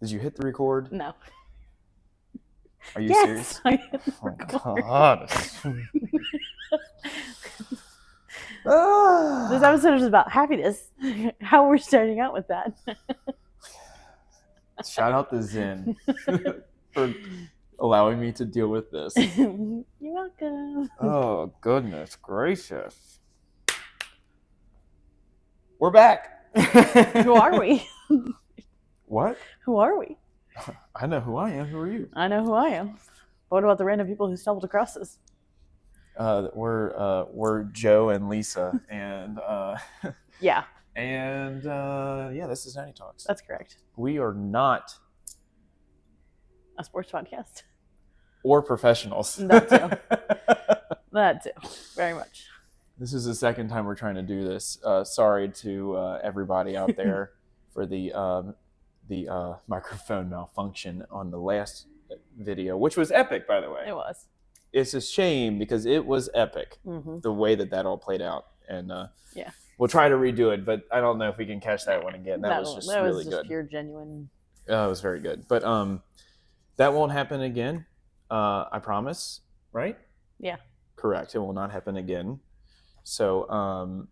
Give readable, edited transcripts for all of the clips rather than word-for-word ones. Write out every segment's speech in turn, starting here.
Did you hit the record? No. Are you serious? I hit the record. This episode is about happiness. How we're starting out with that. Shout out to Zen for allowing me to deal with this. You're welcome. Oh, goodness gracious. We're back. Who are we? What? Who are we? I know who I am. Who are you? I know who I am. But what about the random people who stumbled across this? We're Joe and Lisa, and Yeah, and this is 90 Talks. that's correct. We are not A sports podcast. or professionals. That too. That too. Very much. This is the second time we're trying to do this. Sorry to everybody out there for the microphone malfunction on the last video, which was epic, by the way. It was. It's a shame because it was epic, the way that all played out. And yeah, we'll try to redo it, but I don't know if we can catch that one again. That was really good. Pure, genuine. It was very good. But that won't happen again, I promise, right? Yeah. Correct. It will not happen again. So,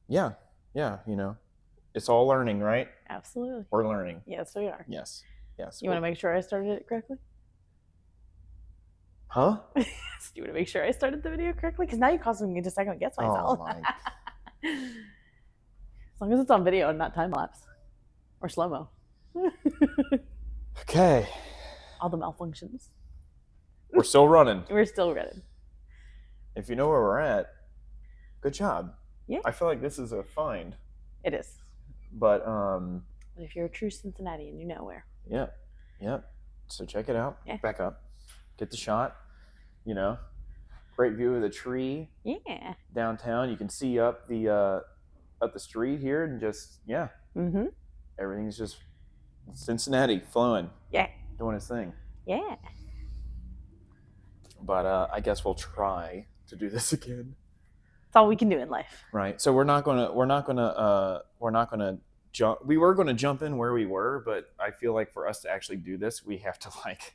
yeah, it's all learning, right? Absolutely. We're learning. Yes, we are. Yes. You want to make sure I started it correctly? Huh? Do you want to make sure I started the video correctly? Because now you're causing me to second guess myself. Oh my. As long as it's on video and not time lapse or slow mo. Okay. All the malfunctions. We're still running. We're still running. If you know where we're at, good job. Yeah. I feel like this is a find. It is. But But if you're a true Cincinnatian, you know where. Yep. So check it out. Yeah. Back up. Get the shot. Great view of the tree. Yeah. Downtown. You can see up the street here, and just everything's just Cincinnati flowing. Yeah. Doing its thing. Yeah. But I guess we'll try to do this again. That's all we can do in life. Right. So we're not gonna jump. We were gonna jump in where we were, but I feel like for us to actually do this, we have to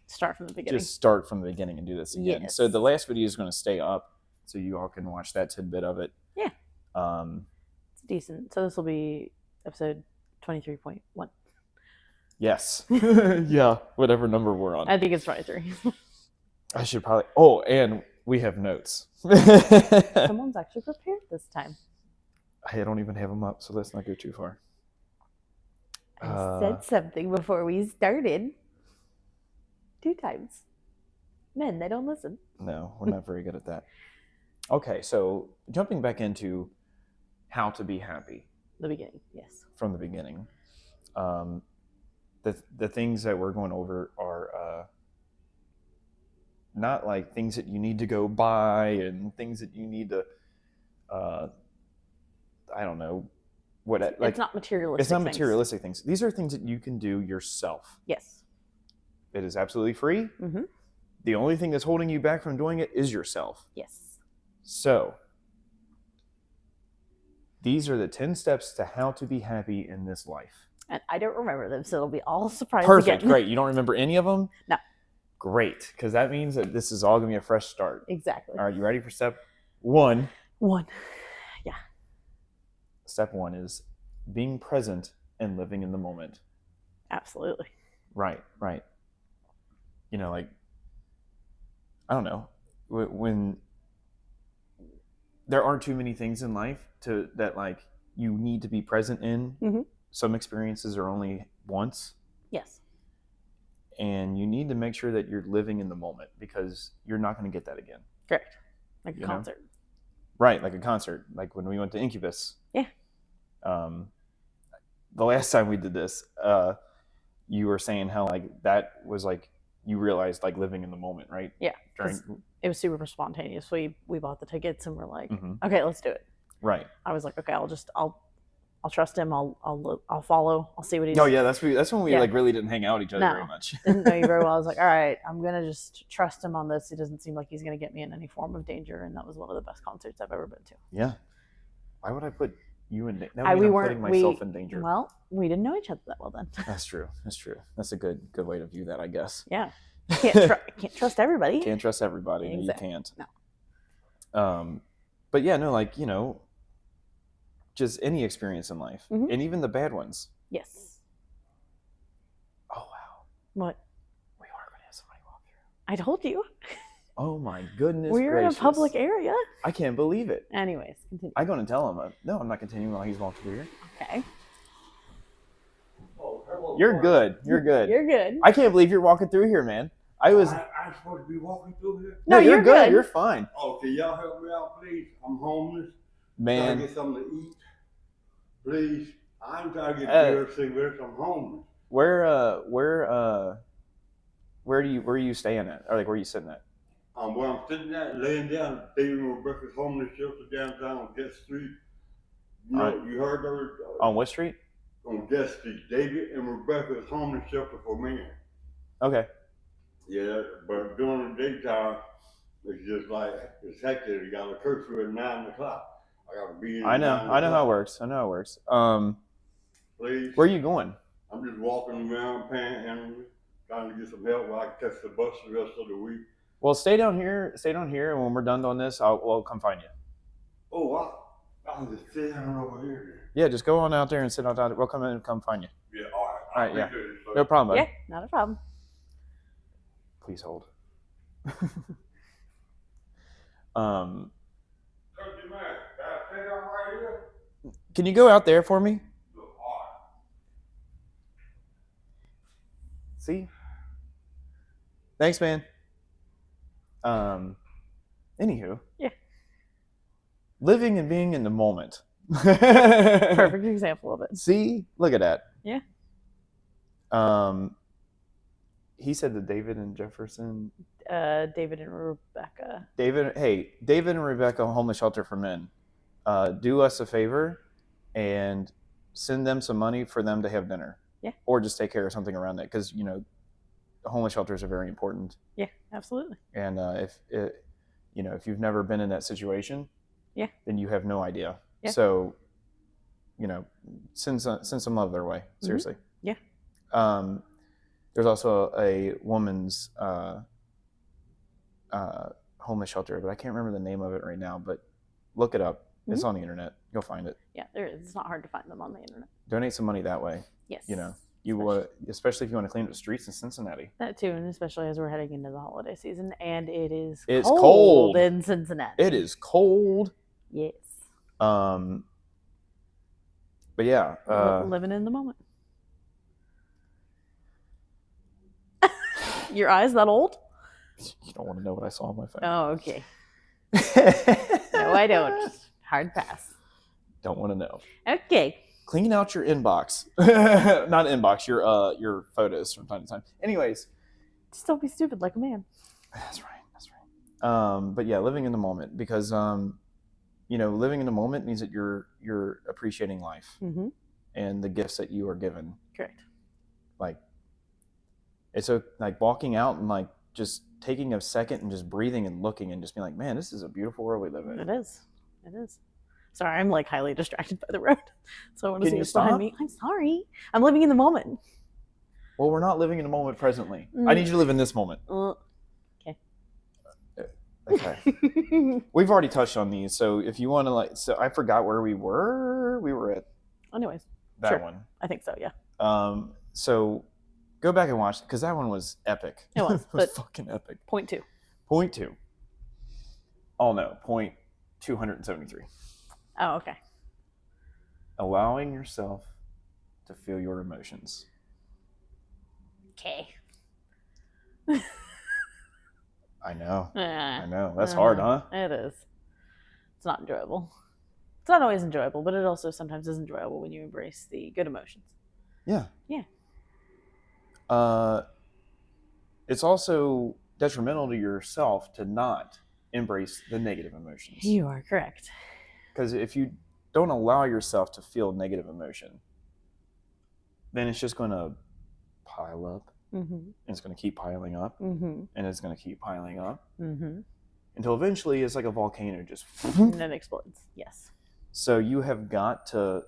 start from the beginning. Just start from the beginning and do this again. Yes. So the last video is gonna stay up, so you all can watch that tidbit of it. Yeah. It's decent. So this will be episode 23.1. Yes. Yeah. Whatever number we're on. I think it's 23. I should probably. Oh, and we have notes. Someone's actually prepared this time. I don't even have them up, so let's not go too far. I said something before we started. 2 times. Men, they don't listen. No, we're not very good at that. Okay, so jumping back into how to be happy. The beginning, yes. From the beginning. The things that we're going over are not like things that you need to go buy and things that you need to, I don't know, it's not materialistic. It's not materialistic things. These are things that you can do yourself. Yes. It is absolutely free. Mm-hmm. The only thing that's holding you back from doing it is yourself. Yes. So, these are the 10 steps to how to be happy in this life. And I don't remember them, so it'll be all surprise Perfect. again. Great. You don't remember any of them? No. Great. Because that means that this is all going to be a fresh start. Exactly. All right. You ready for step 1? 1. Yeah. Step 1 is being present and living in the moment. Absolutely. Right. I don't know, when there aren't too many things in life that you need to be present in. Mm-hmm. Some experiences are only once. Yes. And you need to make sure that you're living in the moment because you're not going to get that again. Correct. Like a concert. Right, like a concert. Like when we went to Incubus. Yeah. The last time we did this, you were saying how that was you realized living in the moment, right? Yeah. It was super spontaneous. We bought the tickets and we're like, okay, let's do it. Right. I was like, okay, I'll trust him. I'll follow. I'll see what he does. Oh yeah, that's when we really didn't hang out with each other very much. Didn't know you very well. I was like, all right, I'm gonna just trust him on this. He doesn't seem like he's gonna get me in any form of danger, and that was one of the best concerts I've ever been to. Yeah. Why would I put You and now I'm putting myself in danger. Well, we didn't know each other that well then. That's true. That's a good way to view that, I guess. Yeah. Can't trust everybody. Can't trust everybody. Exactly. No, you can't. No. But yeah, no, like, just any experience in life, and even the bad ones. Yes. Oh wow. What? We are going to have somebody walk through. I told you. Oh my goodness. We're gracious. in a public area. I can't believe it. Anyways, continue. I'm going to tell him. No, I'm not continuing while he's walking through here. Okay. You're good. You're good. You're good. I can't believe you're walking through here, man. I'm supposed to be walking through here? No, you're good. You're fine. Oh, can y'all help me out, please? I'm homeless. Man. Trying to get something to eat. Please. I'm trying to get beer cigarettes. I'm homeless. Where are you staying at? Or like, where are you sitting at? Where I'm sitting at, laying down, David and Rebecca's homeless shelter downtown on Guest Street. You heard of it? On what street? On Guest Street. David and Rebecca's homeless shelter for men. Okay. Yeah, but during the daytime, it's just like, it's hectic. You got a curfew at 9 o'clock. I got to be in. I know how it works. Please. Where are you going? I'm just walking around, panhandling, trying to get some help where I can catch the bus the rest of the week. Well, stay down here, and when we're done on this, we'll come find you. Oh, I'll just sit down over here then. Yeah, just go on out there and sit on top. We'll come in and come find you. Yeah, all right. All right, yeah. No problem, buddy. Yeah, not a problem. Please hold. Country man, can I sit down right here? Can you go out there for me? All right. See? Thanks, man. Anywho. Yeah. Living and being in the moment. Perfect example of it. See? Look at that. Yeah. He said that David and Jefferson. David and Rebecca. David and Rebecca, Homeless Shelter for Men. Do us a favor and send them some money for them to have dinner. Yeah. Or just take care of something around that, because homeless shelters are very important. Yeah, absolutely. And if you've never been in that situation, yeah, then you have no idea. Yeah. So, send some love their way. Seriously. Yeah. There's also a woman's homeless shelter, but I can't remember the name of it right now. But look it up. Mm-hmm. It's on the internet. You'll find it. Yeah, there is. It's not hard to find them on the internet. Donate some money that way. Yes. Especially if you want to clean up the streets in Cincinnati. That too, and especially as we're heading into the holiday season, and it's cold in Cincinnati. It is cold. Yes. But yeah, living in the moment. Your eyes that old? You don't want to know what I saw on my phone. Oh, okay. No, I don't. Hard pass. Don't want to know. Okay. Clean out your inbox. Not inbox, your photos from time to time. Anyways. Just don't be stupid like a man. That's right. But yeah, living in the moment, because living in the moment means that you're appreciating life, mm-hmm. and the gifts that you are given. Correct. Like, it's like walking out and like just taking a second and just breathing and looking and just being like, man, this is a beautiful world we live in. It is. Sorry, I'm like highly distracted by the road, so I want to see what's behind me. I'm sorry. I'm living in the moment. Well, we're not living in the moment presently. I need you to live in this moment. Okay. Okay. We've already touched on these, so if you want to so I forgot where we were. We were at. Anyways. That one. I think so. Yeah. So go back and watch it, because that one was epic. It was. It was fucking epic. Point two. Oh no. Point 273. Oh, okay. Allowing yourself to feel your emotions. Okay. I know. That's hard, huh? It is. It's not enjoyable. It's not always enjoyable, but it also sometimes is enjoyable when you embrace the good emotions. Yeah. Yeah. It's also detrimental to yourself to not embrace the negative emotions. You are correct. Because if you don't allow yourself to feel negative emotion, then it's just going to pile up. Mm-hmm. And it's going to keep piling up. Mm-hmm. And it's going to keep piling up. Mm-hmm. Until eventually it's like a volcano just... And it explodes. Yes. So you have got to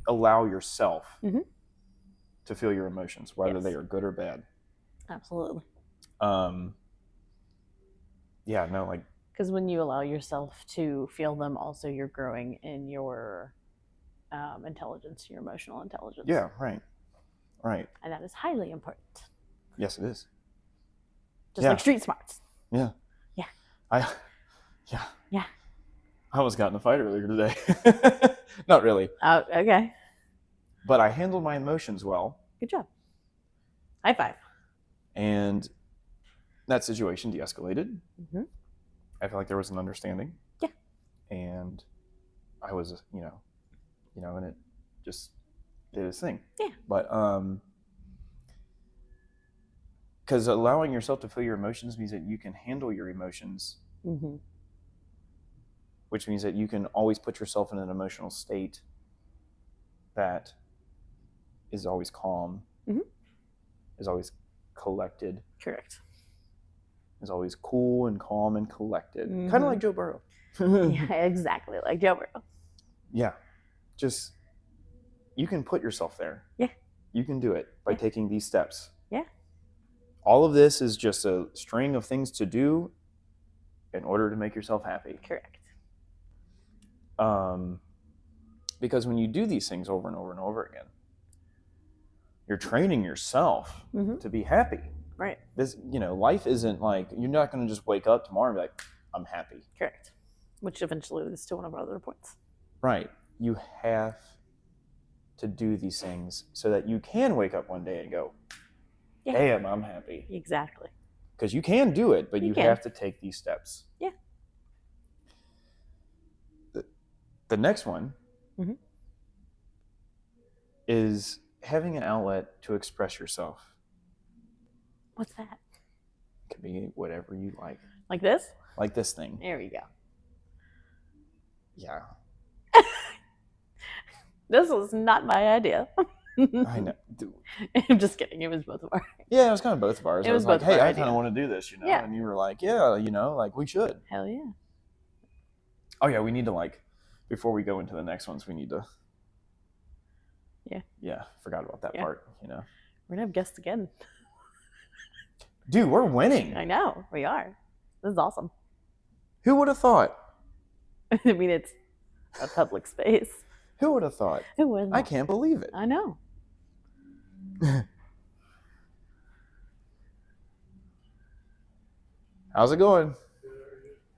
allow yourself to feel your emotions, whether they are good or bad. Absolutely. Yeah, no, like, because when you allow yourself to feel them, also you're growing in your intelligence, your emotional intelligence. Yeah, right. And that is highly important. Yes, it is. Just like street smarts. Yeah. Yeah. I almost got in a fight earlier today. Not really. Oh, okay. But I handled my emotions well. Good job. High five. And that situation de-escalated. I feel like there was an understanding. Yeah. And I was, and it just did its thing. Yeah. But because allowing yourself to feel your emotions means that you can handle your emotions, which means that you can always put yourself in an emotional state that is always calm, is always collected. Correct. Is always cool and calm and collected. Kind of like Joe Burrow. Yeah, exactly like Joe Burrow. Yeah. Just, you can put yourself there. Yeah. You can do it by taking these steps. Yeah. All of this is just a string of things to do in order to make yourself happy. Correct. Because when you do these things over and over and over again, you're training yourself to be happy. Right. This, life isn't like, you're not going to just wake up tomorrow and be like, I'm happy. Correct. Which eventually leads to one of our other points. Right. You have to do these things so that you can wake up one day and go, damn, I'm happy. Exactly. Because you can do it, but you have to take these steps. Yeah. The next one is having an outlet to express yourself. What's that? It could be whatever you like. Like this? Like this thing. There we go. Yeah. This was not my idea. I know. I'm just kidding. It was both of ours. Yeah, it was kind of both of ours. It I was like, both of hey, our I kind of want to do this, Yeah. And you were like, yeah, like we should. Hell yeah. Oh, yeah, we need to, before we go into the next ones, we need to. Yeah. Yeah, forgot about that part, We're going to have guests again. Dude, we're winning. I know. We are. This is awesome. Who would have thought? I mean, it's a public space. Who would have thought? Who would? I can't believe it. I know. How's it going?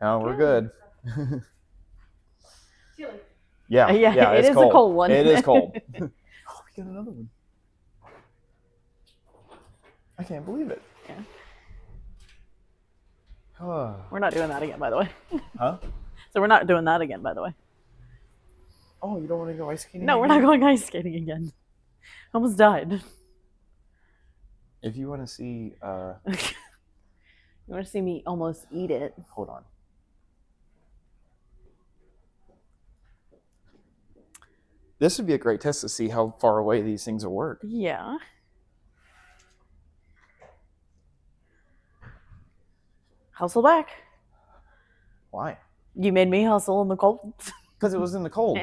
Oh, we're good. Chilly. Yeah, it it's is cold. a cold one. It is cold. Oh, we got another one. I can't believe it. Yeah. We're not doing that again, by the way. Huh? So we're not doing that again, by the way. Oh, you don't want to go ice skating? No, we're not going ice skating again. Almost died. If you want to see... You want to see me almost eat it? Hold on. This would be a great test to see how far away these things will work. Yeah. Hustle back. Why? You made me hustle in the cold. Because it was in the cold.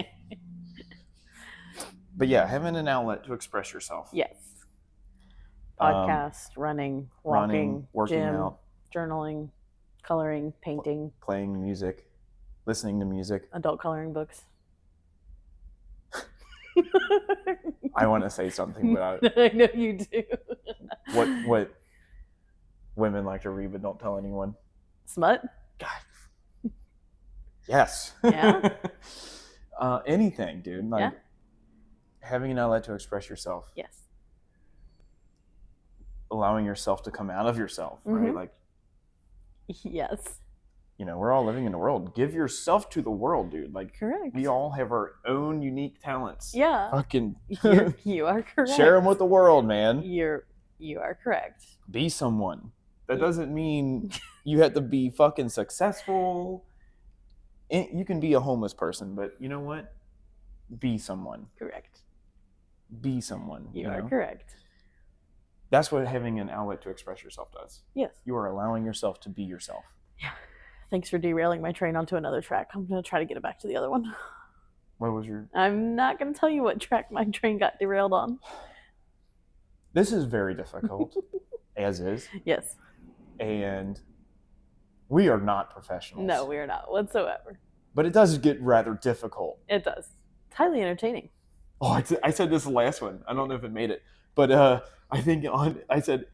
But yeah, having an outlet to express yourself. Yes. Podcast, running, walking, working gym, out, journaling, coloring, painting, playing music, listening to music. adult coloring books. I want to say something, but I know you do. what women like to read but don't tell anyone. Smut? God. Yes. Yeah. Anything, dude. Having an outlet to express yourself. Yes. Allowing yourself to come out of yourself, right? Yes. We're all living in the world. Give yourself to the world, dude. Correct. We all have our own unique talents. Yeah. Fucking you are correct. share them with the world, man. You are correct. Be someone. That doesn't mean you have to be fucking successful. You can be a homeless person, but you know what? Be someone. Correct. Be someone. You are correct. That's what having an outlet to express yourself does. Yes. You are allowing yourself to be yourself. Yeah. Thanks for derailing my train onto another track. I'm going to try to get it back to the other one. What was your... I'm not going to tell you what track my train got derailed on. This is very difficult, as is. Yes. And we are not professionals. No, we are not whatsoever. But it does get rather difficult. It does. It's highly entertaining. Oh, I said this the last one. I don't know if it made it. But I think I said,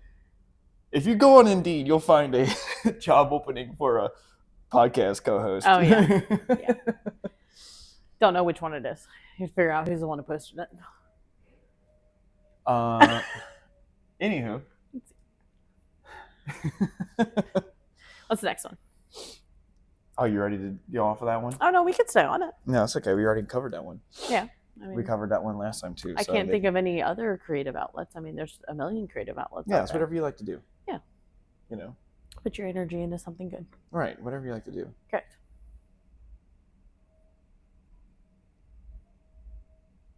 if you go on Indeed, you'll find a job opening for a podcast co-host. Oh, yeah. Yeah. Don't know which one it is. You figure out who's the one who posted it. Anywho. What's the next one? Oh, you ready to go off of that one? Oh, no, we could stay on it. No, it's okay. We already covered that one. Yeah. I mean, We covered that one last time, too. I can't think of any other creative outlets. I mean, there's a million creative outlets. Yeah, out it's there. whatever you like to do. Yeah. You know? Put your energy into something good. Right. Whatever you like to do. Correct.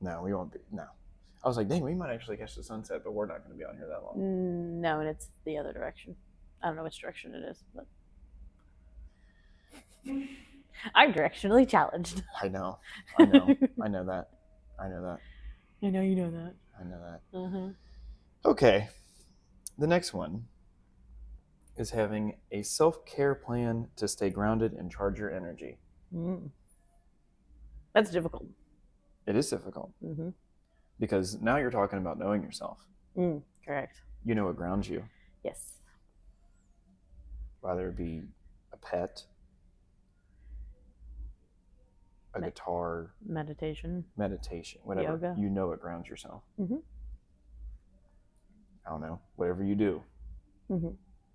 No, we won't be. No. I was like, dang, we might actually catch the sunset, but we're not going to be on here that long. No, and it's the other direction. I don't know which direction it is, but I'm directionally challenged. I know. I know. I know that. I know that. I know you know that. I know that. Uh-huh. Okay. The next one is having a self-care plan to stay grounded and charge your energy. That's difficult. It is difficult Mm-hmm. because now you're talking about knowing yourself. Correct. You know what grounds you, Yes. whether it be a pet, a guitar, Meditation. meditation, whatever. Yoga. You know it grounds yourself. Mm-hmm. I don't know, whatever you do. Mm-hmm.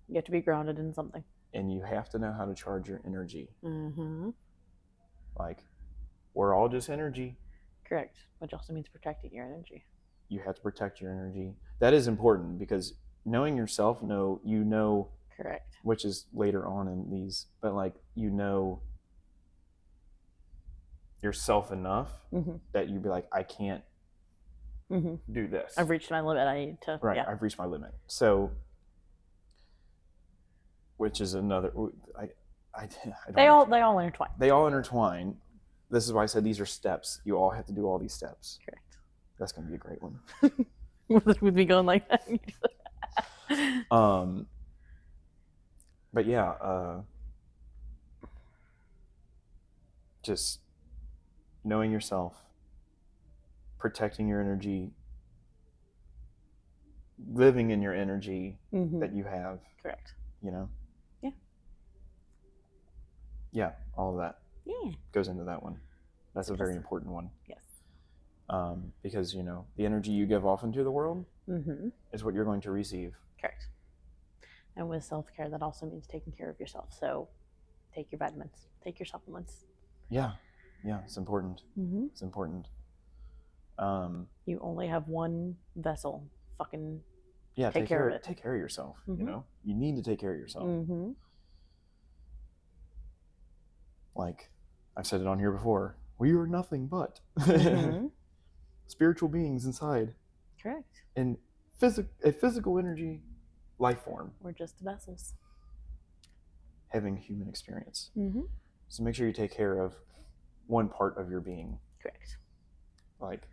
You have to be grounded in something. And you have to know how to charge your energy. Mm-hmm. Like, we're all just energy. Correct. Which also means protecting your energy. You have to protect your energy. That is important because knowing yourself, you know, Correct. which is later on in these, but like, you know yourself enough that you'd be like, I can't do this. I've reached my limit. I need to. Right. Yeah. I've reached my limit. So, which is another, I don't They know. all intertwine. They all intertwine. This is why I said these are steps. You all have to do all these steps. Correct. That's going to be a great one. With me going like that. But yeah, just knowing yourself, protecting your energy, living in your energy that you have. Correct. You know? Yeah. Yeah, all of that. Yeah. Goes into that one. That's a very important one. Yes. Because, you know, the energy you give off into the world is what you're going to receive. Correct. And with self-care, that also means taking care of yourself. So take your vitamins, take your supplements. Yeah. Yeah, it's important. It's important. You only have one vessel. Fucking yeah, take care of it. Take care of yourself. You know, you need to take care of yourself. Like I've said it on here before, we are nothing but spiritual beings inside. Correct. And a physical energy life form. We're just vessels. Having human experience. So make sure you take care of one part of your being. Correct. Like,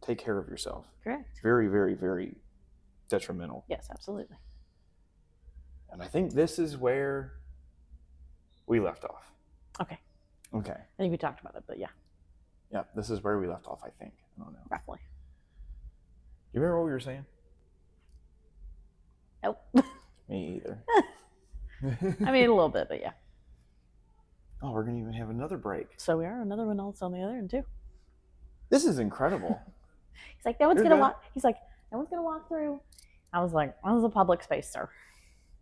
take care of yourself. Correct. Very, very, very detrimental. Yes, absolutely. And I think this is where we left off. Okay. Okay. I think we talked about it, but yeah. Yeah, this is where we left off, I think. I don't know. Roughly. You remember what we were saying? Nope. Me either. I mean, a little bit, but yeah. Oh, we're going to even have another break. So we are. Another one else on the other end, too. This is incredible. He's like, no one's going to walk. He's like, no one's going to walk through. I was like, this is a public space, sir.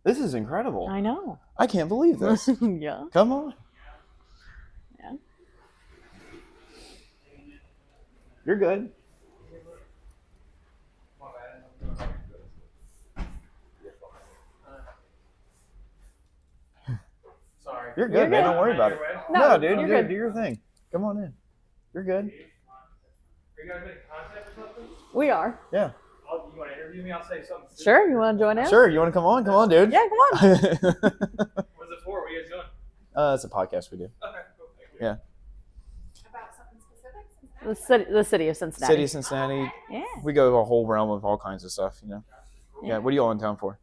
This is incredible. I know. I can't believe this. Yeah. Come on. Yeah. You're good. Sorry. You're good, man. good. Don't worry about it. No, Dude. you're good. Do your thing. Come on in. You're good. Are you guys making content or something? We are. Yeah. Oh, you want to interview me? I'll say something. Sure. You want to join in? Sure. You want to come on? Come on, dude. Yeah, come on. What's it for? What are you guys doing? It's a podcast we do. Okay, cool. Thank you. Yeah. About something specific? The city of Cincinnati. City of Cincinnati. Yeah. We go a whole realm of all kinds of stuff, you know. Yeah. What are you all in town for?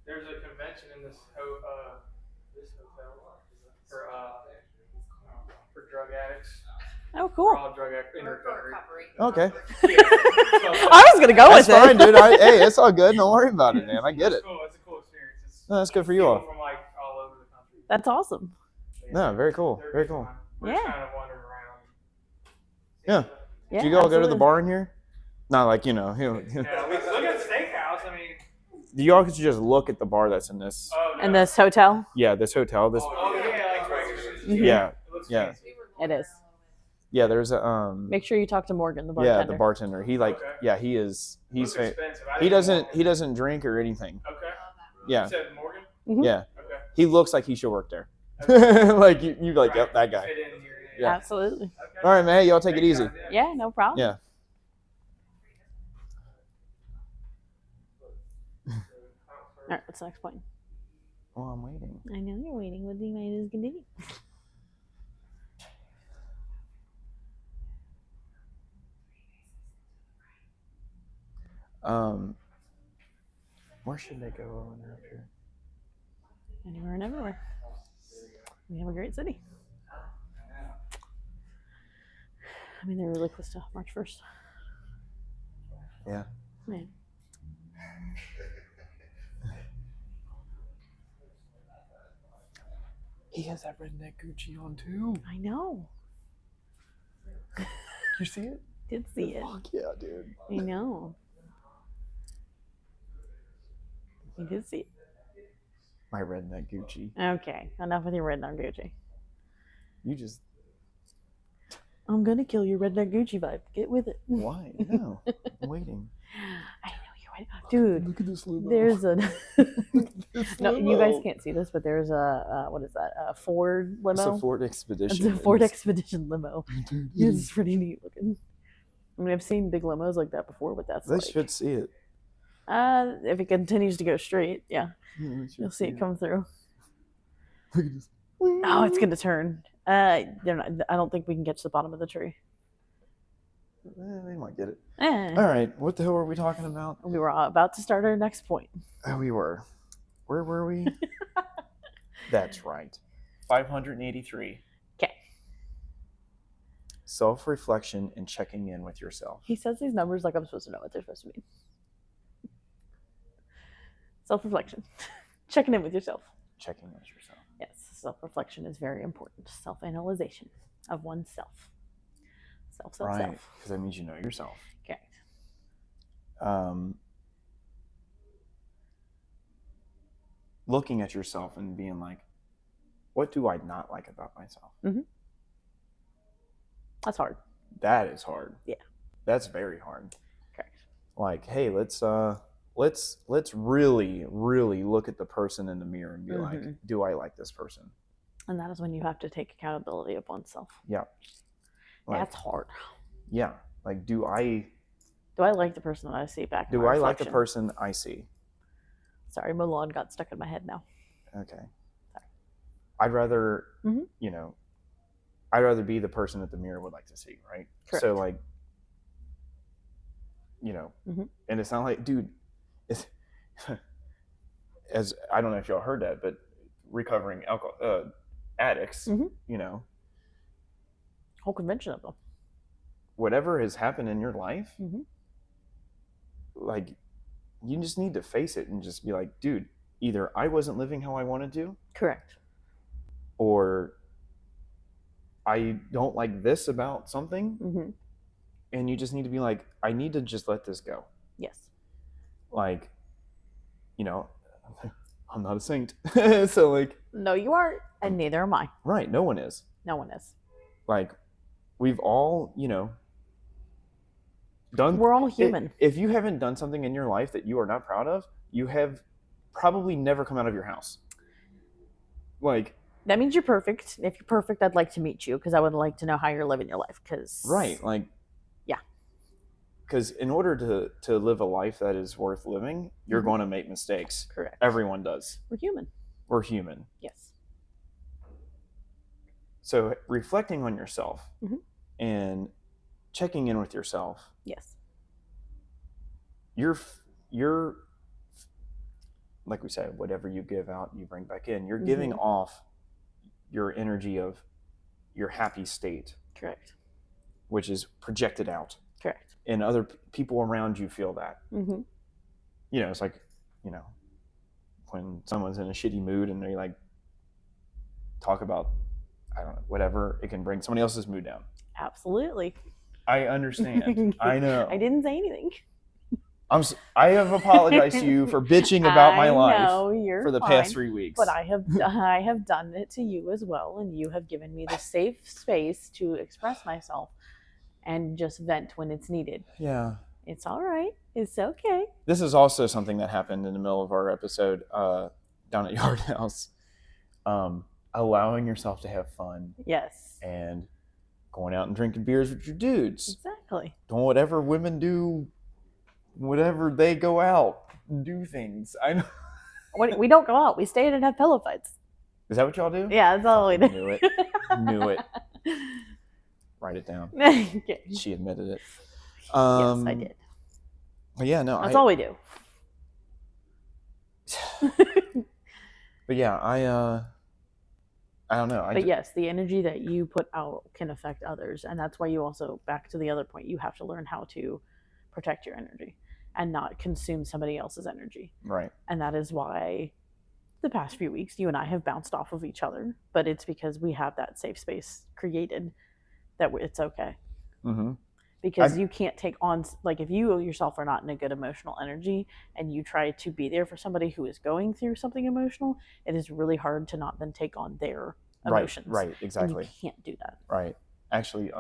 There's a convention in this hotel for drug addicts. Oh, For cool. all drug addicts in recovery. Okay. I was gonna go That's with fine, it. dude. Hey, it's all good. Don't worry about it, man. I get it. Cool. It's a cool experience. No, that's good for you People all. from like all over the country. That's awesome. No, very cool. They're Very good cool. fun. We're Yeah. just kind of wandering around. Yeah. Yeah, Do you all go to the absolutely. bar in here? Not like, you know. Yeah, we look at the steakhouse. I mean. Do you all could just look at the bar that's in this? Oh, no. In this hotel? Yeah, this hotel. This. Oh yeah, like regular. Mhm. Yeah. It looks Yeah. fancy. It is. Yeah, there's a Make sure you talk to Morgan, the Yeah, bartender. the bartender. He like. Okay. Yeah, he is. He's. Looks expensive. I He didn't doesn't. want He doesn't drink or anything. it. Okay. Yeah. You said Morgan? Mhm. Yeah. Okay. He looks like he should work there. Okay. Like you like, Right. yep, that guy. Fit in here. Yeah. Absolutely. Okay. All right, man. Hey, y'all take it Thanks, easy. guys. Yeah, no problem. Yeah. All right, what's the next point? Well, I'm waiting. I know you're waiting. What do you mind is continue? Where should they go over there up here? Anywhere and everywhere. We have a great city. I mean, they're really close to March 1st. Yeah. Man. He has that redneck Gucci on too. I know. You see it? Did see it. Fuck yeah, dude. I know. We did see it. My redneck Gucci. Okay, enough with your redneck Gucci. You just I'm gonna kill your redneck Gucci vibe. Get with it. why? No. I'm waiting. I know you're right, dude. Look at this limo. There's a This no. You limo. guys can't see this, but there's a what is that? A Ford It's limo. a Ford It's Expedition. a Ford Expedition limo. Dude, It's pretty neat looking. I mean, I've seen big limos like that before, but that's they like, should see it. if it continues to go straight, yeah, Yeah, they should you'll see it come through. Look at this. Oh, it's gonna turn. They're not. I don't think we can get to the bottom of the tree. They might get it. Eh. All right. What the hell were we talking about? We were about to start our next point. Oh, we were. Where were we? That's right. 583. Okay. Self-reflection and checking in with yourself. He says these numbers like I'm supposed to know what they're supposed to mean. Self-reflection, checking in with yourself. Checking in with yourself. Yes, self-reflection is very important. Self-analyzation of oneself. Self. Right. Because that means you know yourself. Correct. Looking at yourself and being like, what do I not like about myself? That's hard. That is hard. Yeah. That's very hard. Correct. Like, hey, let's really, really look at the person in the mirror and be like, do I like this person? And that is when you have to take accountability of oneself. Yeah. Like, That's hard. yeah. Like, do I like the person that I see back in my like the reflection? person I see? Sorry, Milan got stuck in my head now. Okay. I'd rather, I'd rather be the person that the mirror would like to see, right? Correct. So, like, and it's not like, dude, it's, as I don't know if y'all heard that, but recovering alcohol addicts, Whole convention of them. whatever has happened in your life, Mhm. like, you just need to face it and just be like, dude, either I wasn't living how I wanted to, Correct. or I don't like this about something, and you just need to be like, I need to just let this go. Yes. Like, I'm not a saint. So, like, No, you aren't, and neither am I. right, no one is. No one is. Like, we've all, done. We're all human. If you haven't done something in your life that you are not proud of, you have probably never come out of your house. Like, That means you're perfect. If you're perfect, I'd like to meet you because I would like to know how you're living your life. right, like, yeah. Because in order to live a life that is worth living, you're going to make mistakes. Correct. Everyone does. We're human. We're human. Yes. So reflecting on yourself and checking in with yourself. Yes. You're like we said, whatever you give out, you bring back in. You're giving off your energy of your happy state. Correct. Which is projected out. Correct. And other people around you feel that. Mm-hmm. You know, it's like, you know, when someone's in a shitty mood and they like talk about, I don't know, whatever, it can bring somebody else's mood down. Absolutely. I understand. I know. I didn't say anything. I have apologized to you for bitching about my life for the past 3 weeks. But I have done it to you as well, and you have given me the safe space to express myself and just vent when it's needed. Yeah. It's all right. It's okay. This is also something that happened in the middle of our episode down at Yard House. Allowing yourself to have fun. Yes. And going out and drinking beers with your dudes. Exactly. Doing whatever women do. Whatever they go out and do things. I know. We don't go out. We stay in and have pillow fights. Is that what y'all do? Yeah, that's all we do. Knew it. Knew it. Write it down. Okay. She admitted it. Yes, I did. But yeah, no. That's all we do. But yeah, I don't know. But yes, the energy that you put out can affect others. And that's why you also, back to the other point, you have to learn how to protect your energy and not consume somebody else's energy. Right. And that is why the past few weeks you and I have bounced off of each other, but it's because we have that safe space created that it's okay. Mm-hmm. Because you can't take on, like, if you yourself are not in a good emotional energy and you try to be there for somebody who is going through something emotional, it is really hard to not then take on their emotions. Right, exactly. And you can't do that. Right. Actually,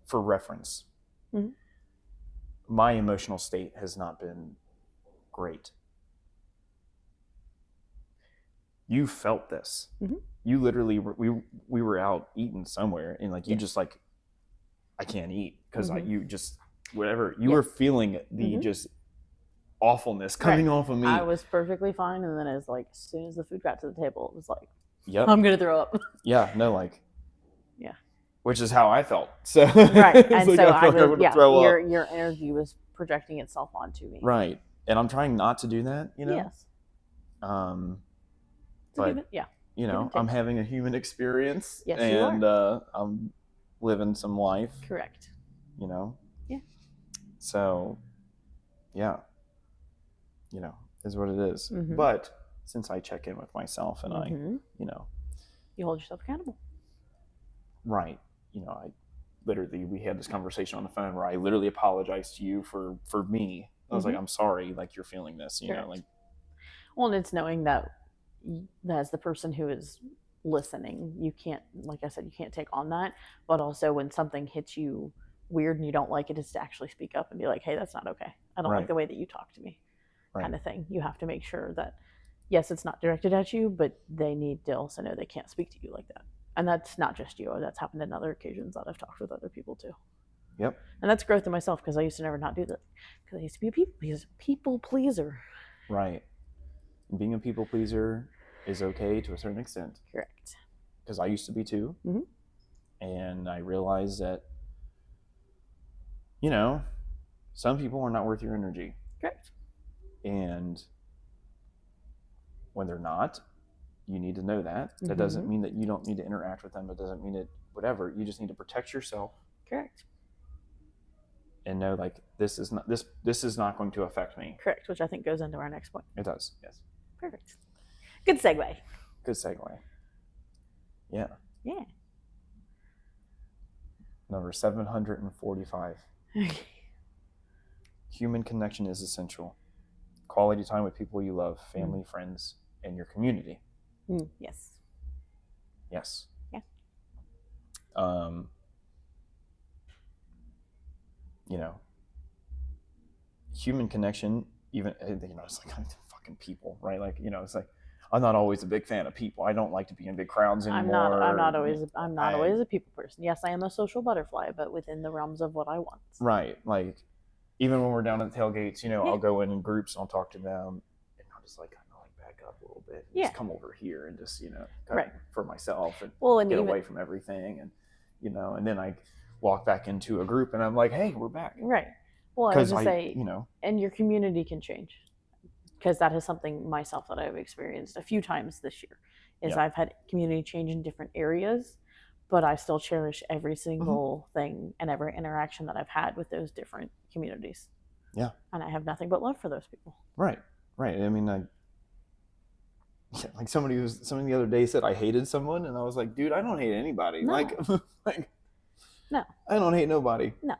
for reference, my emotional state has not been great. You felt this. Mm-hmm. You literally we were out eating somewhere and like you just like, I can't eat because you just whatever you were feeling the just awfulness coming off of me. I was perfectly fine, and then it was like as soon as the food got to the table, it was like, yep, I'm gonna throw up. Yeah, no, like, yeah, which is how I felt. So right, and like, so I was your energy was projecting itself onto me. Right, and I'm trying not to do that. You know. Yes. But you know, I'm having a human experience, yes, and you are. I'm living some life. Correct. You know. Yeah. So, yeah. You know, is what it is. Mm-hmm. But since I check in with myself and I, you know, you hold yourself accountable. Right. You know, we had this conversation on the phone where I literally apologized to you for me. I was like, I'm sorry, like you're feeling this, you know, like. Well, and it's knowing that as the person who is listening, you can't, like I said, you can't take on that. But also when something hits you weird and you don't like it, is to actually speak up and be like, hey, that's not okay. I don't like the way that you talk to me. Kind of thing. You have to make sure that, yes, it's not directed at you, but they need to also know they can't speak to you like that. And that's not just you. That's happened in other occasions that I've talked with other people too. Yep. And that's growth in myself, because I used to never not do that. Because I used to be a people pleaser. Right. And being a people pleaser is okay to a certain extent. Correct. Because I used to be too. Mm-hmm. And I realized that, you know, some people are not worth your energy. Correct. And when they're not, you need to know that. That doesn't mean that you don't need to interact with them. It doesn't mean it, whatever. You just need to protect yourself. Correct. And know, like, this is not going to affect me. Correct, which I think goes into our next point. It does, yes. Perfect. Good segue. Good segue. Yeah. Yeah. Number 745. Human connection is essential. Quality time with people you love, family, friends, and your community. Yes. Yes. Yeah. You know, human connection, even, you know, it's like fucking people, right? Like, you know, it's like, I'm not always a big fan of people. I don't like to be in big crowds anymore. I'm not always a people person. Yes, I am a social butterfly, but within the realms of what I want. Right. Like, even when we're down at the tailgates, you know, I'll go in groups and I'll talk to them, and I'm just like, I know, like, back up a little bit. Yeah. Just come over here and just, you know, Right. for myself and and get even, away from everything. And, you know, and then I walk back into a group and I'm like, hey, we're back. Right. Well, I was just say, you know, and your community can change, because that is something myself that I've experienced a few times this year. Is I've had community change in different areas, but I still cherish every single thing and every interaction that I've had with those different communities. Yeah. And I have nothing but love for those people. Right. I mean, like somebody the other day said I hated someone, and I was like, dude, I don't hate anybody. No. Like No. I don't hate nobody. No.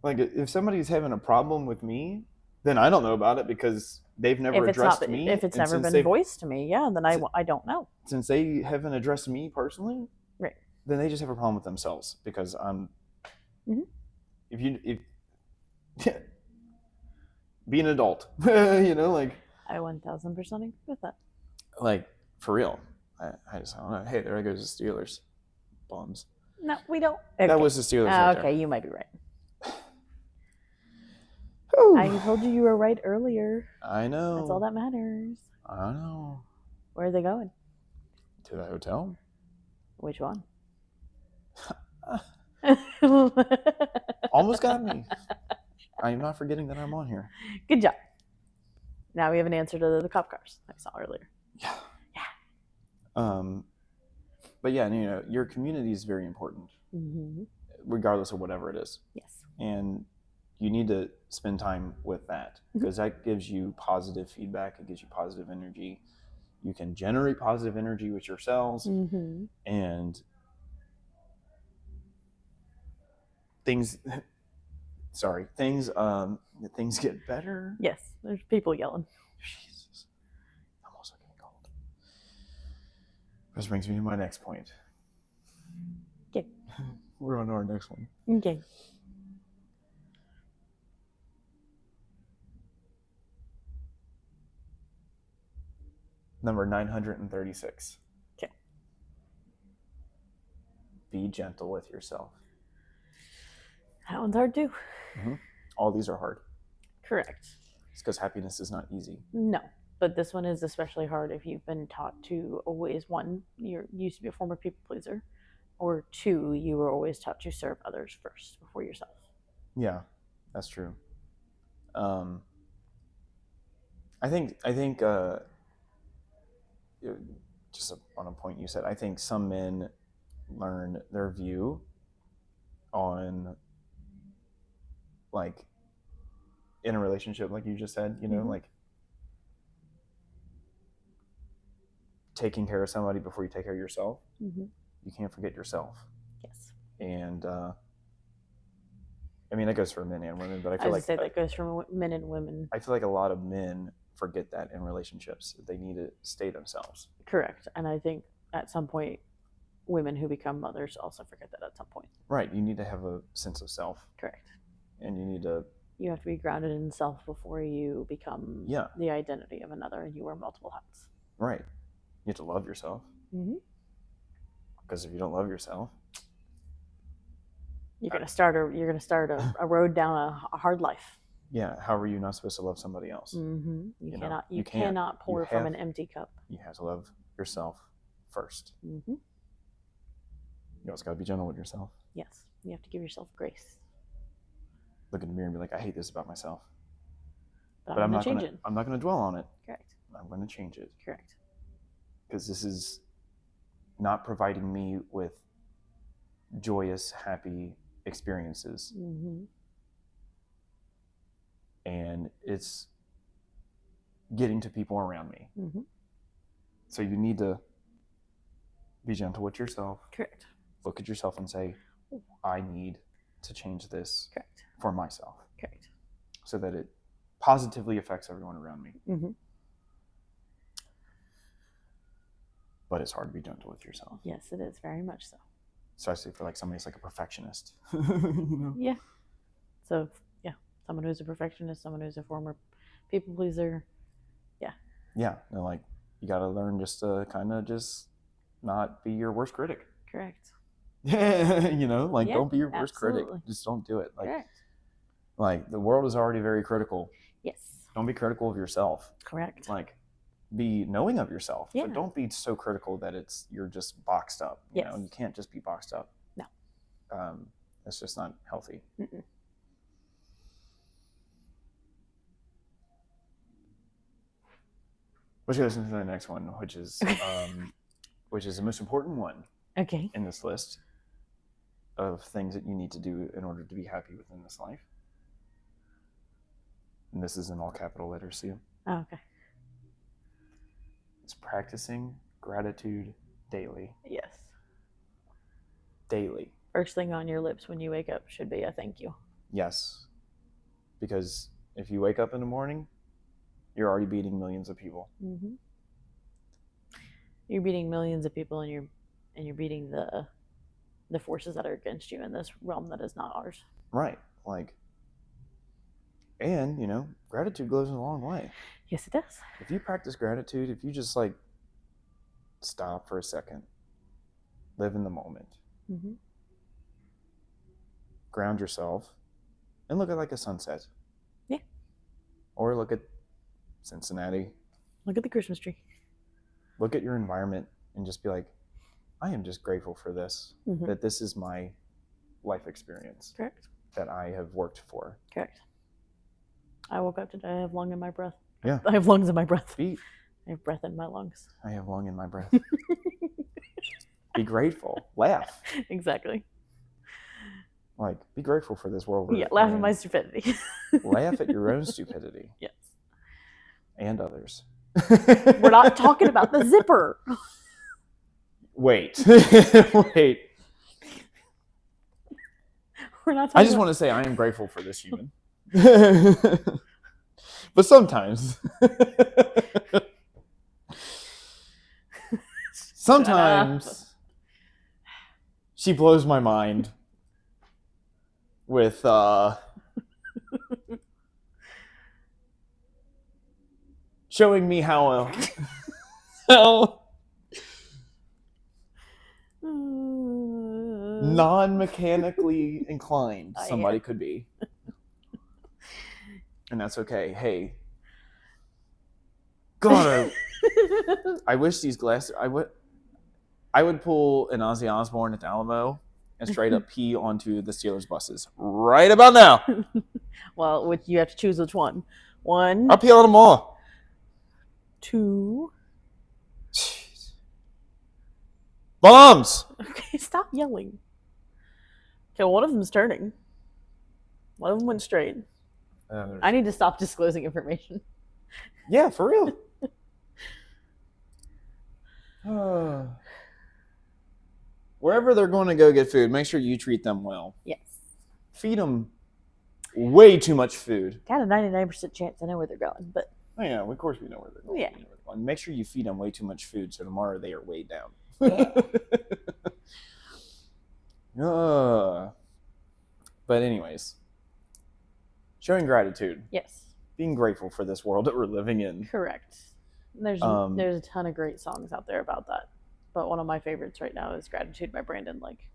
Like if somebody's having a problem with me, then I don't know about it because they've never addressed me. If it's never been voiced to me, then I don't know. Since they haven't addressed me personally, right? Then they just have a problem with themselves because I'm. Mm-hmm. If be an adult, you know, like. I 1000% agree with that. Like for real, I just don't know. Hey, there goes the Steelers, bums. No, we don't. Okay. That was the Steelers. Right okay, there. You might be right. I told you were right earlier. I know. That's all that matters. I know. Where are they going? To the hotel. Which one? Almost got me. I am not forgetting that I'm on here. Good job. Now we have an answer to the cop cars I saw earlier. Yeah. But yeah, you know, your community is very important, regardless of whatever it is. Yes. And you need to spend time with that because that gives you positive feedback. It gives you positive energy. You can generate positive energy with yourselves, and things. Sorry, things get better. Yes, there's people yelling. Jesus, I'm also getting cold. This brings me to my next point. Okay. We're on to our next one. Okay. Number 936. Okay. Be gentle with yourself. That one's hard too. All these are hard. Correct. It's because happiness is not easy. No, but this one is especially hard if you've been taught to always, one, you used to be a former people pleaser, or two, you were always taught to serve others first before yourself. Yeah, that's true. I think just on a point you said, I think some men learn their view on, like, in a relationship, like you just said, you know, like taking care of somebody before you take care of yourself. You can't forget yourself. Yes. And I mean, that goes for men and women, but I feel like that goes for men and women. I feel like a lot of men forget that in relationships. They need to stay themselves. Correct. And I think at some point, women who become mothers also forget that at some point. Right. You need to have a sense of self. Correct. And you have to be grounded in self before you become the identity of another, and you wear multiple hats. Right. You have to love yourself. Because if you don't love yourself, you're gonna start a road down a hard life. Yeah. How are you not supposed to love somebody else? You cannot pour from an empty cup. You have to love yourself first. You also got to be gentle with yourself. Yes. You have to give yourself grace. Look in the mirror and be like, I hate this about myself. But I'm not going to change it. I'm not going to dwell on it. Correct. I'm going to change it. Correct. Because this is not providing me with joyous, happy experiences. And it's getting to people around me. So you need to be gentle with yourself. Correct. Look at yourself and say, I need to change this. Correct. For myself. Correct. So that it positively affects everyone around me. But it's hard to be gentle with yourself. Yes, it is, very much so. Especially for like somebody's like a perfectionist. You know? Yeah. So someone who's a perfectionist, someone who's a former people pleaser. Yeah. And like you gotta learn just to kind of just not be your worst critic. Correct. You know, like don't be your worst critic. Just don't do it. Like correct. Like the world is already very critical. Yes. Don't be critical of yourself. Correct. Like be knowing of yourself, Yeah. but don't be so critical that you're just boxed up. You know, you can't just be boxed up. No. It's just not healthy. Mm-mm. Let's go to the next one, which is the most important one. Okay. In this list of things that you need to do in order to be happy within this life. And this is in all capital letters, see? Oh, okay. It's practicing gratitude daily. Yes. Daily. First thing on your lips when you wake up should be a thank you. Yes. Because if you wake up in the morning, you're already beating millions of people. Mm-hmm. You're beating millions of people, and you're beating the forces that are against you in this realm that is not ours. Right. And, gratitude goes a long way. Yes, it does. If you practice gratitude, if you just stop for a second, live in the moment, Mm-hmm. ground yourself, and look at a sunset. Yeah. Or look at Cincinnati. Look at the Christmas tree. Look at your environment and just be like, I am just grateful for this, Mm-hmm. that this is my life experience. Correct. That I have worked for. Correct. I woke up today, I have lung in my breath. Yeah. I have lungs in my breath. I have breath in my lungs. I have lung in my breath. Be grateful. Laugh. Exactly. Be grateful for this world. Yeah, laugh at my stupidity. Laugh at your own stupidity. Yes. And others. We're not talking about the zipper. Wait. We're not talking I just want to say I am grateful for this human. But sometimes she blows my mind with showing me how non-mechanically inclined somebody could be. And that's okay. Hey, God, I wish these glasses. I would pull an Ozzy Osbourne at the Alamo and straight up pee onto the Steelers buses right about now. Well, you have to choose which one. One. I'll pee on them all. 2. Jeez. Bombs. Okay, stop yelling. Okay, one of them's turning. One of them went straight. I need to stop disclosing information. Yeah, for real. Wherever they're going to go get food, make sure you treat them well. Yes. Feed them way too much food. Got a 99% chance I know where they're going, but... Oh, yeah, of course we know where they're going. Yeah. Make sure you feed them way too much food so tomorrow they are weighed down. But anyways, showing gratitude. Yes. Being grateful for this world that we're living in. Correct. There's a ton of great songs out there about that. But one of my favorites right now is Gratitude by Brandon Lake.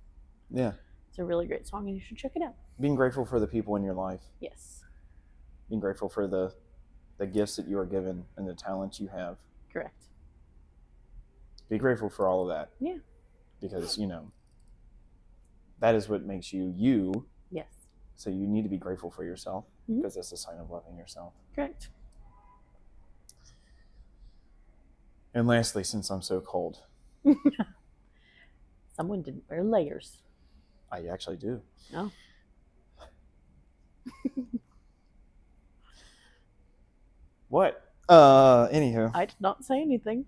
Yeah. It's a really great song and you should check it out. Being grateful for the people in your life. Yes. Being grateful for the gifts that you are given and the talents you have. Correct. Be grateful for all of that. Yeah. Because, that is what makes you you. Yes. So you need to be grateful for yourself Mm-hmm. because that's a sign of loving yourself. Correct. And lastly, since I'm so cold. Someone didn't wear layers. I actually do. No. What? Anywho. I did not say anything.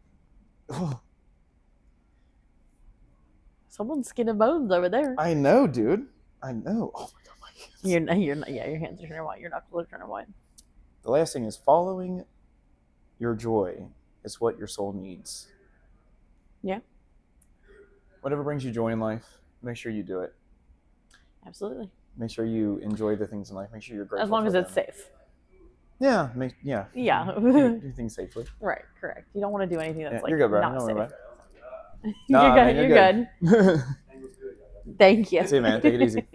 Someone's skin and bones over there. I know, dude. I know. Oh my God, my hands. You're not, yeah, your hands are turning white. Your knuckles are turning white. The last thing is following your joy is what your soul needs. Yeah. Whatever brings you joy in life, make sure you do it. Absolutely. Make sure you enjoy the things in life. Make sure you're grateful. As long as it's them. safe. Yeah. Yeah. do things safely. Right. Correct. You don't want to do anything that's you're good, bro. not Don't safe. worry about it. You're good. Man, You're good. Thank you. See you, man. Take it easy.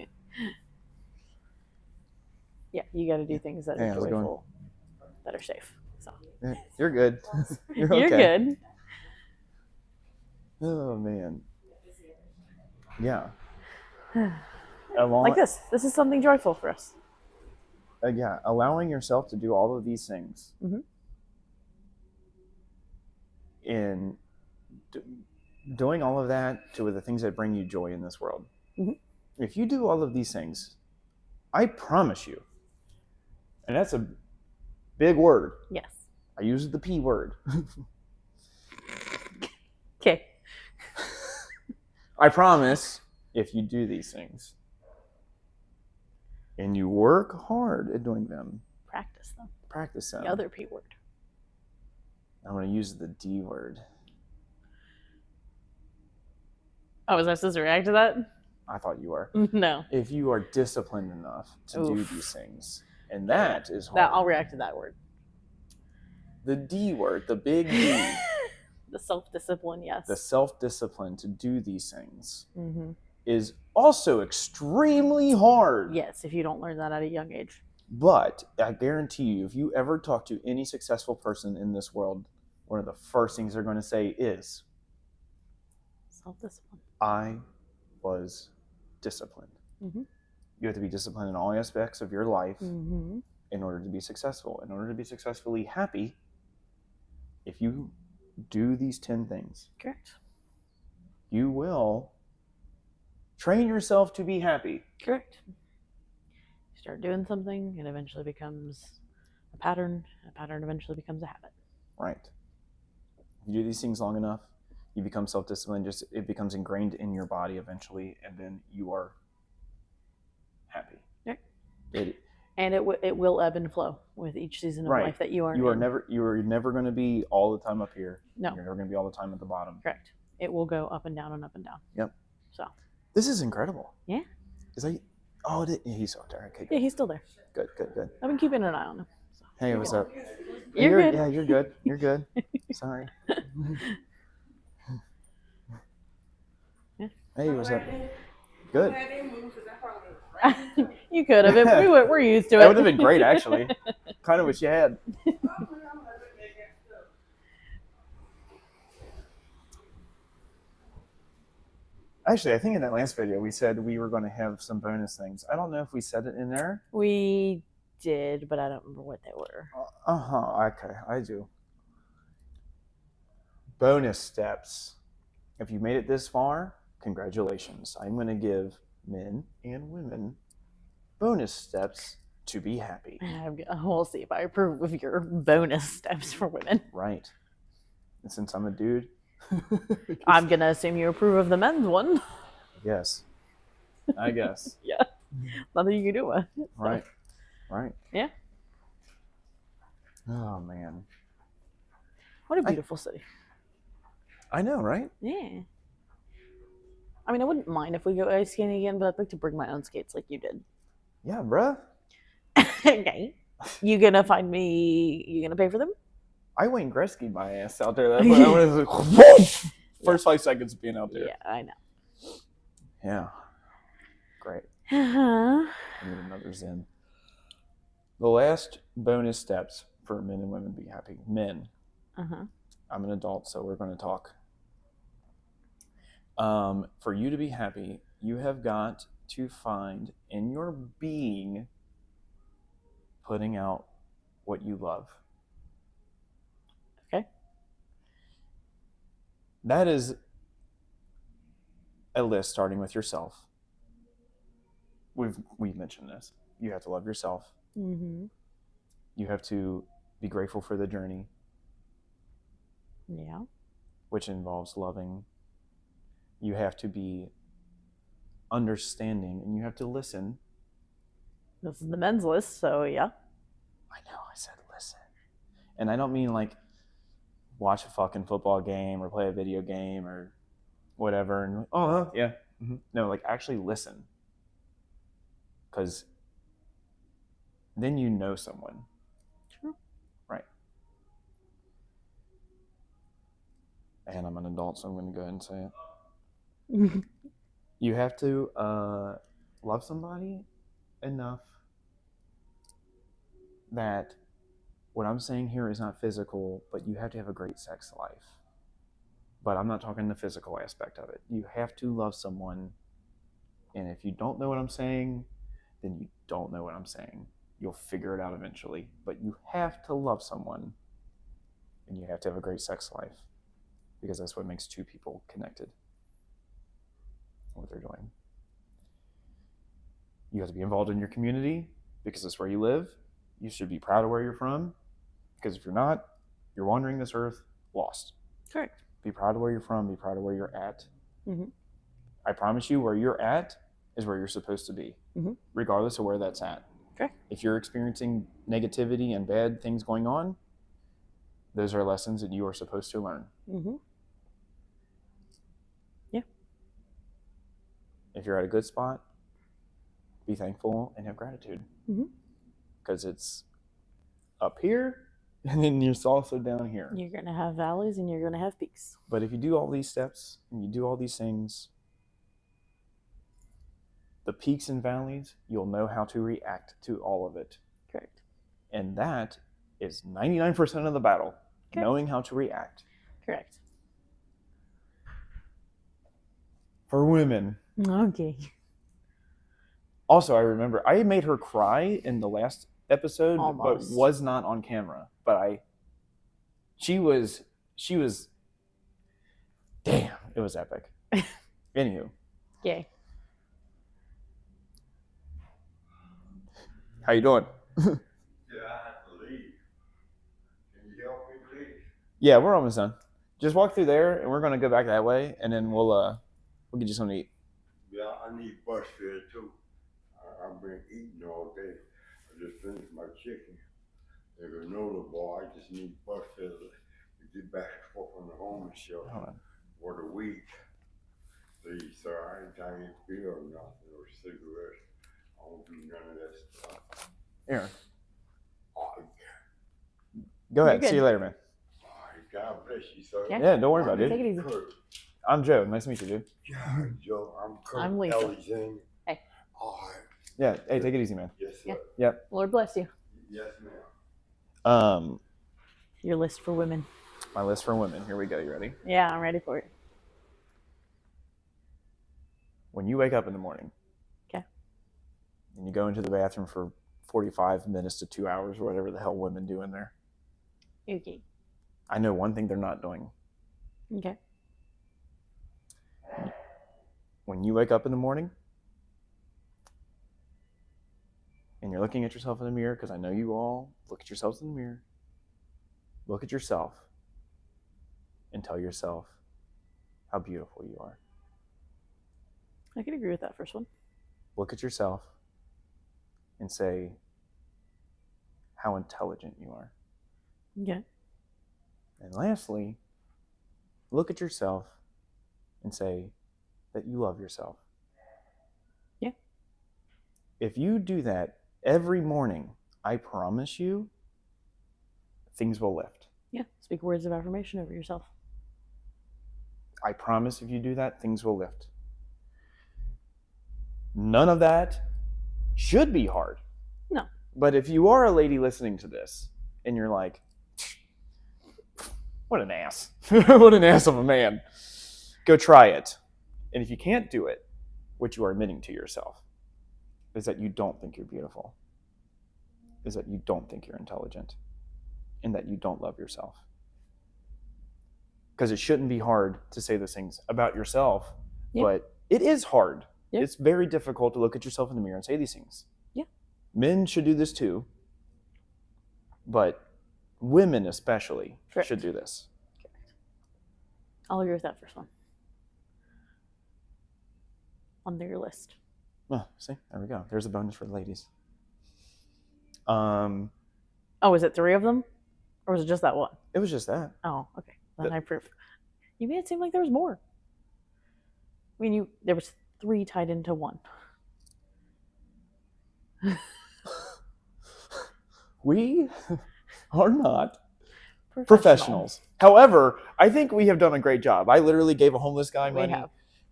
Yeah, you got to do things that are How's it going? joyful, that are safe. So You're good. You're you're okay. good. Oh man. Yeah. Like this. This is something joyful for us. Yeah, allowing yourself to do all of these things in doing all of that to the things that bring you joy in this world. If you do all of these things, I promise you, and that's a big word. Yes. I use the P word. Okay. I promise, if you do these things and you work hard at doing them, Practice them. The other P word. I'm going to use the D word. Oh, was I supposed to react to that? I thought you were. No. If you are disciplined enough to do these things, and that is hard. I'll react to that word. The D word, the big D. The self-discipline, yes. The self-discipline to do these things is also extremely hard. Yes, if you don't learn that at a young age. But I guarantee you, if you ever talk to any successful person in this world, one of the first things they're going to say is, self-discipline. I was disciplined. You have to be disciplined in all aspects of your life in order to be successful. In order to be successfully happy, if you do these 10 things, correct, you will train yourself to be happy. Correct. You start doing something, it eventually becomes a pattern. A pattern eventually becomes a habit. Right. If you do these things long enough, you become self-disciplined. It becomes ingrained in your body eventually, and then you are happy. Right. And it will ebb and flow with each season of life that you are in. You are never going to be all the time up here. No. You're never going to be all the time at the bottom. Correct. It will go up and down and up and down. Yep. So. This is incredible. Yeah. He's still there. Okay, good. Yeah, he's still there. Good. I've been keeping an eye on him. So. Hey, what's up? You're good. Yeah, you're good. You're good. Sorry. Yeah. Hey, what's up? Good. You could have. We're used to it. That would have been great, actually. Kind of wish you had. Actually, I think in that last video we said we were going to have some bonus things. I don't know if we said it in there. We did, but I don't remember what they were. Okay, I do. Bonus steps. If you made it this far, congratulations. I'm going to give men and women bonus steps to be happy. We'll see if I approve of your bonus steps for women. Right. And since I'm a dude, I'm going to assume you approve of the men's one. Yes. I guess. Yeah. Nothing you can do with it. So. Right. Yeah. Oh, man. What a beautiful city. I know, right? Yeah. I mean, I wouldn't mind if we go ice skating again, but I'd like to bring my own skates like you did. Yeah, bruh. Okay. You gonna pay for them? I Wayne Gretzky'd my ass out there. That's what I was like, first 5 seconds of being out there. Yeah, I know. Yeah. Great. Uh-huh. I need another Zen. The last bonus steps for men and women to be happy. Men. Uh-huh. I'm an adult, so we're going to talk. For you to be happy, you have got to find in your being putting out what you love. Okay. That is a list starting with yourself. We've mentioned this. You have to love yourself. Mm-hmm. You have to be grateful for the journey. Yeah. Which involves loving. You have to be understanding, and you have to listen. This is the men's list, so yeah. I know, I said listen. And I don't mean like watch a fucking football game or play a video game or whatever. And yeah. Mm-hmm. No, like actually listen. Because then you know someone. True. Right. And I'm an adult, so I'm going to go ahead and say it. You have to love somebody enough that what I'm saying here is not physical, but you have to have a great sex life. But I'm not talking the physical aspect of it. You have to love someone. And if you don't know what I'm saying, then you don't know what I'm saying. You'll figure it out eventually. But you have to love someone. And you have to have a great sex life. Because that's what makes two people connected. What they're doing. You have to be involved in your community because that's where you live. You should be proud of where you're from. Because if you're not, you're wandering this earth lost. Correct. Be proud of where you're from. Be proud of where you're at. Mm-hmm. I promise you, where you're at is where you're supposed to be, regardless of where that's at. Okay. If you're experiencing negativity and bad things going on, those are lessons that you are supposed to learn. Mm-hmm. Yeah. If you're at a good spot, be thankful and have gratitude. Because it's up here, and then it's also down here. You're going to have valleys and you're going to have peaks. But if you do all these steps and you do all these things, the peaks and valleys, you'll know how to react to all of it. Correct. And that is 99% of the battle, knowing how to react. Correct. For women. Okay. Also, I remember I made her cry in the last episode, Almost. but was not on camera. But she was, damn, it was epic. Anywho. Yay. How you doing? Yeah, I have to leave. Can you help me, please? Yeah, we're almost done. Just walk through there, and we're gonna go back that way, and then we'll get you something to eat. Yeah, I need bus fare too. I've been eating all day. I just finished my chicken. There's a granola bar. I just need bus fare to get back and forth on the homeless shelter for the week. Please, sir, I ain't trying to get beer or nothing or cigarettes. I won't do none of that stuff. Aaron, Oh, go ahead. You're See you good. later, man. God bless you, sir. Yeah, don't worry about it, Take dude. it easy. Kurt. I'm Joe. Nice to meet you, dude. Yeah, Joe, I'm Kurt. I'm Lisa. Alexander. Hey. All right. Yeah. Hey, take it easy, man. Yes, sir. Yeah. Yep. Lord bless you. Yes, ma'am. Your list for women. My list for women. Here we go. You ready? Yeah, I'm ready for it. When you wake up in the morning. Okay. And you go into the bathroom for 45 minutes to 2 hours, or whatever the hell women do in there. Okay. I know one thing they're not doing. Okay. When you wake up in the morning and you're looking at yourself in the mirror, because I know you all look at yourselves in the mirror, look at yourself and tell yourself how beautiful you are. I can agree with that first one. Look at yourself and say how intelligent you are. Okay. And lastly, look at yourself and say that you love yourself. Yeah. If you do that every morning, I promise you, things will lift. Yeah. Speak words of affirmation over yourself. I promise if you do that, things will lift. None of that should be hard. No. But if you are a lady listening to this and you're like, what an ass. What an ass of a man. Go try it. And if you can't do it, what you are admitting to yourself is that you don't think you're beautiful, is that you don't think you're intelligent, and that you don't love yourself. Because it shouldn't be hard to say those things about yourself, but it is hard. Yeah. It's very difficult to look at yourself in the mirror and say these things. Yeah. Men should do this too, but women especially should do this. Correct. I'll agree with that first one. On your list. Oh, see, there we go. There's a bonus for the ladies. Oh, is it 3 of them? Or was it just that one? It was just that. Oh, okay. Then I approve. You made it seem like there was more. I mean, there was 3 tied into 1. We are not professionals. However, I think we have done a great job. I literally gave a homeless guy money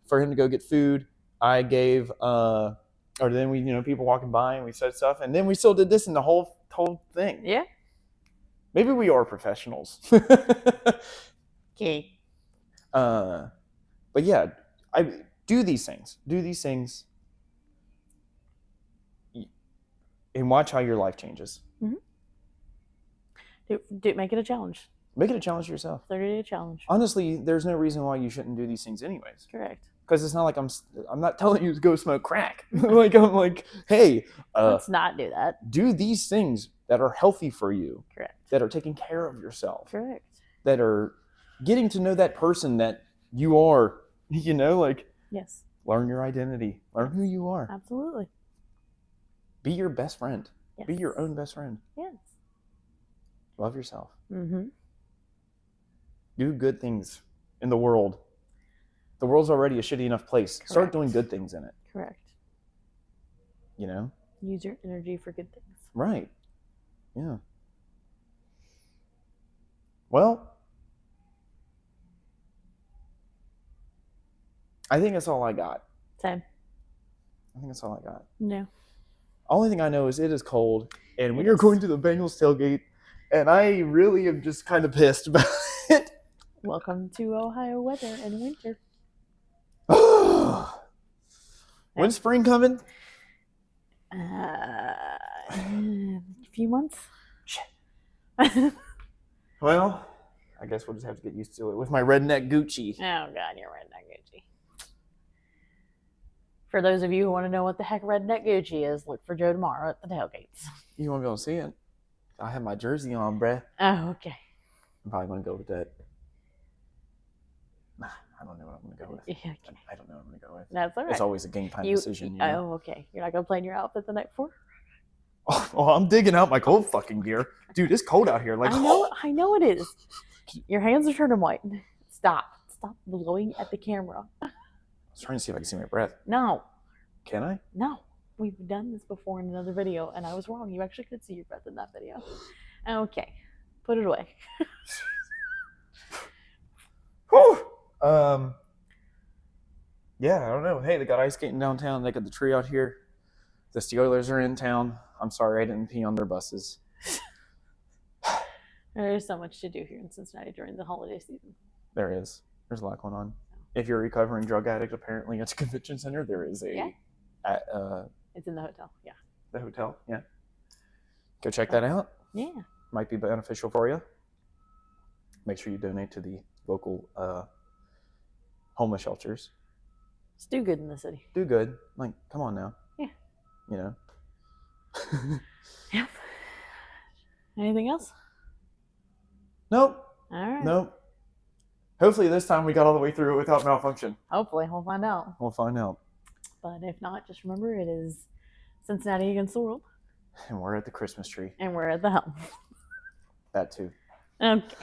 for him to go get food. I gave, or then we, people walking by and we said stuff, and then we still did this in the whole thing. Yeah. Maybe we are professionals. Okay. But yeah, I do these things. And watch how your life changes. Make it a challenge. Make it a challenge to yourself. 30-day challenge. Honestly, there's no reason why you shouldn't do these things anyways. Correct. Because it's not like I'm not telling you to go smoke crack. I'm like, hey, let's not do that. Do these things that are healthy for you. Correct. That are taking care of yourself. Correct. That are getting to know that person that you are. Yes. Learn your identity. Learn who you are. Absolutely. Be your best friend. Yes. Be your own best friend. Yes. Love yourself. Mm-hmm. Do good things in the world. The world's already a shitty enough place. Correct. Start doing good things in it. Correct. Use your energy for good things. Right. Yeah. Well, I think that's all I got. Same. I think that's all I got. No. Only thing I know is it is cold, and we are going to the Bengals tailgate, and I really am just kind of pissed about it. Welcome to Ohio weather and winter. When's spring coming? A few months. Well, I guess we'll just have to get used to it with my redneck Gucci. Oh God, you're redneck Gucci. For those of you who want to know what the heck redneck Gucci is, look for Joe tomorrow at the tailgates. You won't be able to see it. I have my jersey on, bruh. Oh, okay. I'm probably going to go with that. Nah, I don't know what I'm going to go with. Yeah, okay. I don't know what I'm going to go with. That's all right. It's always a game time decision. Oh, okay. You're not going to plan your outfit the night before? Oh, I'm digging out my cold fucking gear. Dude, it's cold out here. Like, I know it is. Your hands are turning white. Stop blowing at the camera. I was trying to see if I can see my breath. No. Can I? No. We've done this before in another video, and I was wrong. You actually could see your breath in that video. Okay. Put it away. Whew. Yeah, I don't know. Hey, they got ice skating downtown. They got the tree out here. The Steelers are in town. I'm sorry I didn't pee on their buses. There's so much to do here in Cincinnati during the holiday season. There is. There's a lot going on. If you're a recovering drug addict, apparently at the convention center, there is a... Yeah. It's in the hotel, yeah. The hotel, yeah. Go check that out. Yeah. Might be beneficial for you. Make sure you donate to the local homeless shelters. Just do good in the city. Do good. Like, come on now. Yeah. Yep. Anything else? Nope. All right. Nope. Hopefully this time we got all the way through it without malfunction. Hopefully, we'll find out. We'll find out. But if not, just remember it is Cincinnati against the world. And we're at the Christmas tree. And we're at the helm. That too. Okay.